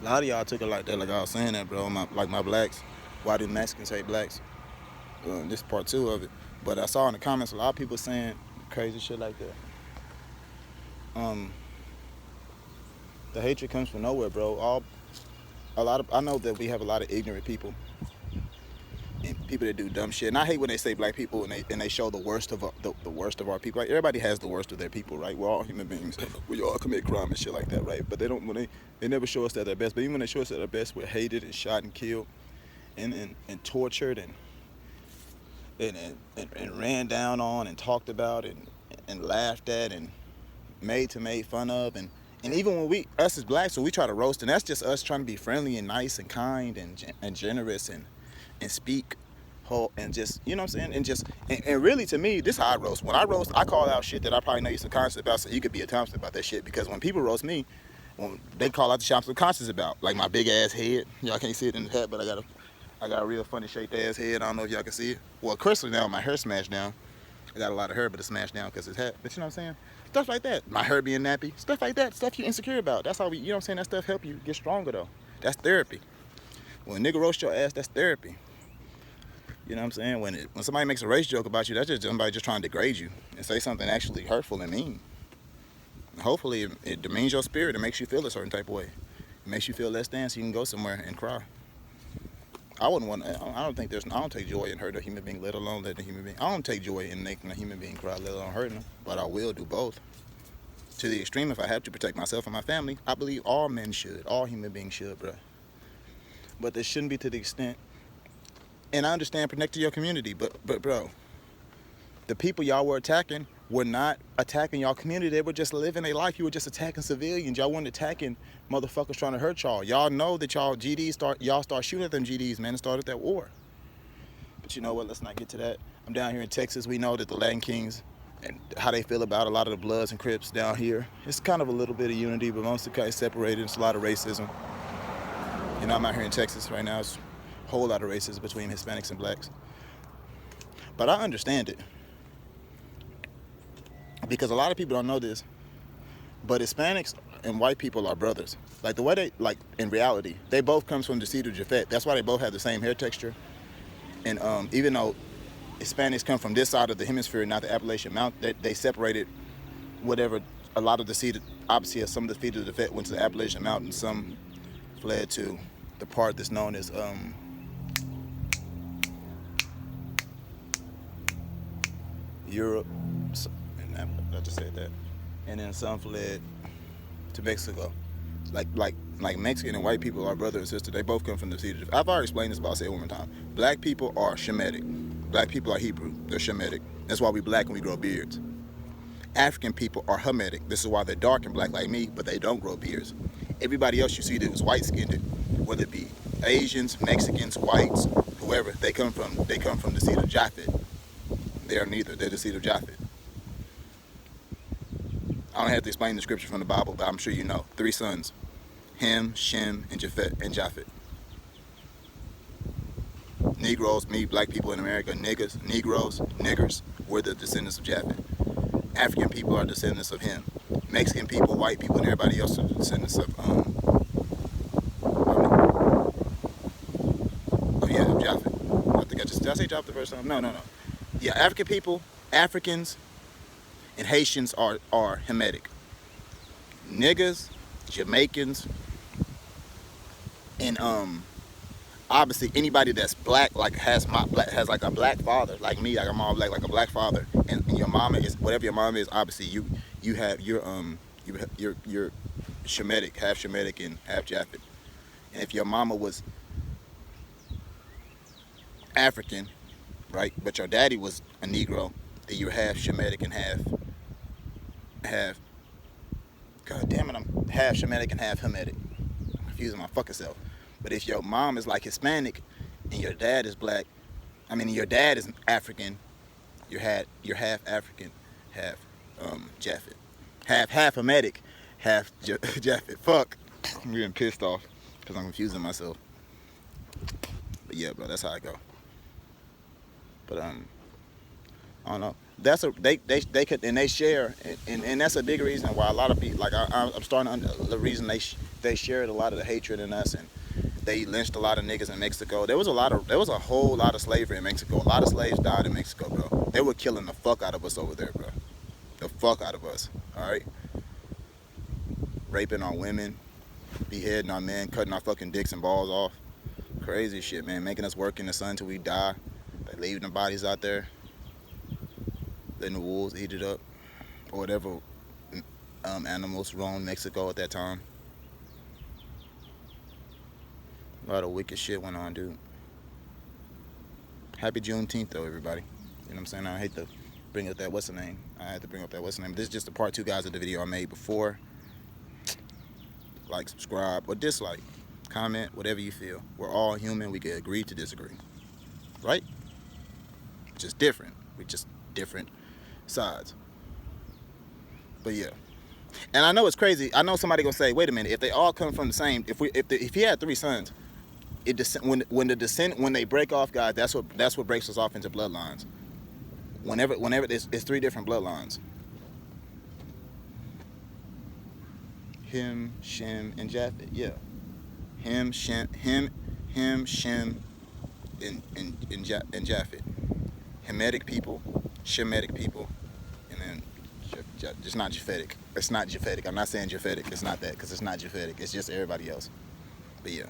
A lot of y'all took it like that, like I was saying that, bro. My blacks. Why do Mexicans hate blacks? This part two of it. But I saw in the comments a lot of people saying crazy shit like that. The hatred comes from nowhere, bro. I know that we have a lot of ignorant people and people that do dumb shit. And I hate when they say black people and they show the worst of the worst of our people. Like everybody has the worst of their people, right? We're all human beings. We all commit crime and shit like that, right? But they never show us at their best. But even when they show us at their best, we're hated and shot and killed and tortured and ran down on and talked about and laughed at and made fun of and even when us as blacks, when we try to roast, and that's just us trying to be friendly and nice and kind and generous and speak whole and just, you know what I'm saying, and really to me, this is how I roast. When I roast, I call out shit that I probably know you're subconscious about, so you could be a Thompson about that shit. Because when people roast me, when they call out the shit I'm subconscious about, like my big ass head. Y'all can't see it in the hat, but I got a real funny shaped ass head. I don't know if y'all can see it. Well, Crystal now, my hair smashed down. I got a lot of hair, but it's smashed down because it's hat. But you know what I'm saying? Stuff like that. My hair being nappy. Stuff like that. Stuff you're insecure about. That's how you know what I'm saying? That stuff help you get stronger, though. That's therapy. When a nigga roast your ass, that's therapy. You know what I'm saying? When somebody makes a race joke about you, that's just somebody just trying to degrade you and say something actually hurtful and mean. And hopefully, it demeans your spirit and makes you feel a certain type of way. It makes you feel less than so you can go somewhere and cry. I don't take joy in hurting a human being, let alone letting a human being. I don't take joy in making a human being cry, let alone hurting them. But I will do both. To the extreme, if I have to protect myself and my family, I believe all men should. All human beings should, bro. But this shouldn't be to the extent. And I understand protecting your community, but bro, the people y'all were attacking were not attacking y'all community. They were just living their life. You were just attacking civilians. Y'all weren't attacking motherfuckers trying to hurt y'all. Y'all know that y'all start shooting at them GDs, man, and started that war. But you know what? Let's not get to that. I'm down here in Texas. We know that the Latin Kings and how they feel about a lot of the Bloods and Crips down here. It's kind of a little bit of unity, but most of it kind of separated. It's a lot of racism. You know, I'm out here in Texas right now. It's a whole lot of racism between Hispanics and blacks. But I understand it. Because a lot of people don't know this, but Hispanics and white people are brothers. Like the way in reality, they both come from the Cedar Japhet. That's why they both have the same hair texture. And even though Hispanics come from this side of the hemisphere, not the Appalachian Mountain, they separated whatever, a lot of the Cedar, obviously some of the Cedar Japhet went to the Appalachian Mountain, some fled to the part that's known as Europe. I just said that. And then some fled to Mexico. Like Mexican and white people are brother and sister. They both come from the Cedar. I've already explained this, but I'll say it one more time. Black people are Shemitic. Black people are Hebrew. They're Shemitic. That's why we black and we grow beards. African people are Hamitic. This is why they're dark and black like me, but they don't grow beards. Everybody else you see that is white-skinned, whether it be Asians, Mexicans, whites, whoever, they come from the Cedar Japhet. They are neither. They're the Cedar Japhet. I don't have to explain the scripture from the Bible, but I'm sure you know. 3 sons, Ham, Shem, and Japheth. Negroes, me, black people in America, Negroes, niggers, we're the descendants of Japheth. African people are descendants of Ham. Mexican people, white people, and everybody else are descendants of Japheth. I think did I say Japheth the first time? No. Yeah, African people, Africans, and Haitians are Hamitic. Niggas, Jamaicans, and obviously anybody that's black, like has like a black father, like me, like I'm all black, like a black father, and your mama is whatever your mama is. Obviously you have you're Shemitic, half Shemitic and half Japhet. And if your mama was African, right, but your daddy was a Negro, then you're half Shemitic and half. God damn it, I'm half Shemitic and half Hamitic. I'm confusing my fucking self. But if your mom is like Hispanic and your dad is black, your dad is African, you're half African, half Japhet. Half Hamitic, half Japhet. Fuck. I'm getting pissed off because I'm confusing myself. But yeah, bro, that's how I go. But I don't know. They could, and they share, and that's a big reason why a lot of people, like I'm starting to the reason they shared a lot of the hatred in us, and they lynched a lot of niggas in Mexico. There was a whole lot of slavery in Mexico. A lot of slaves died in Mexico, bro. They were killing the fuck out of us over there, bro. The fuck out of us. All right. Raping our women, beheading our men, cutting our fucking dicks and balls off. Crazy shit, man. Making us work in the sun till we die. Like leaving the bodies out there, letting the wolves eat it up, or whatever animals roamed Mexico at that time. A lot of wicked shit went on, dude. Happy Juneteenth, though, everybody. You know what I'm saying? I hate to bring up that what's the name. I had to bring up that what's the name. This is just the part 2, guys, of the video I made before. Like, subscribe, or dislike, comment, whatever you feel. We're all human. We can agree to disagree, right? Just different. We just different sides. But yeah. And I know it's crazy. I know somebody gonna say, wait a minute, if they all come from the same, if he had 3 sons, when they break off, guys, that's what breaks us off into bloodlines. Whenever it's 3 different bloodlines. Him, Shem, and Japheth. Yeah. Him, Shem, and Japheth. Hamitic people, Shemitic people, and then just not Japhetic. It's not Japhetic. I'm not saying Japhetic. It's not that, because it's not Japhetic. It's just everybody else. But yeah.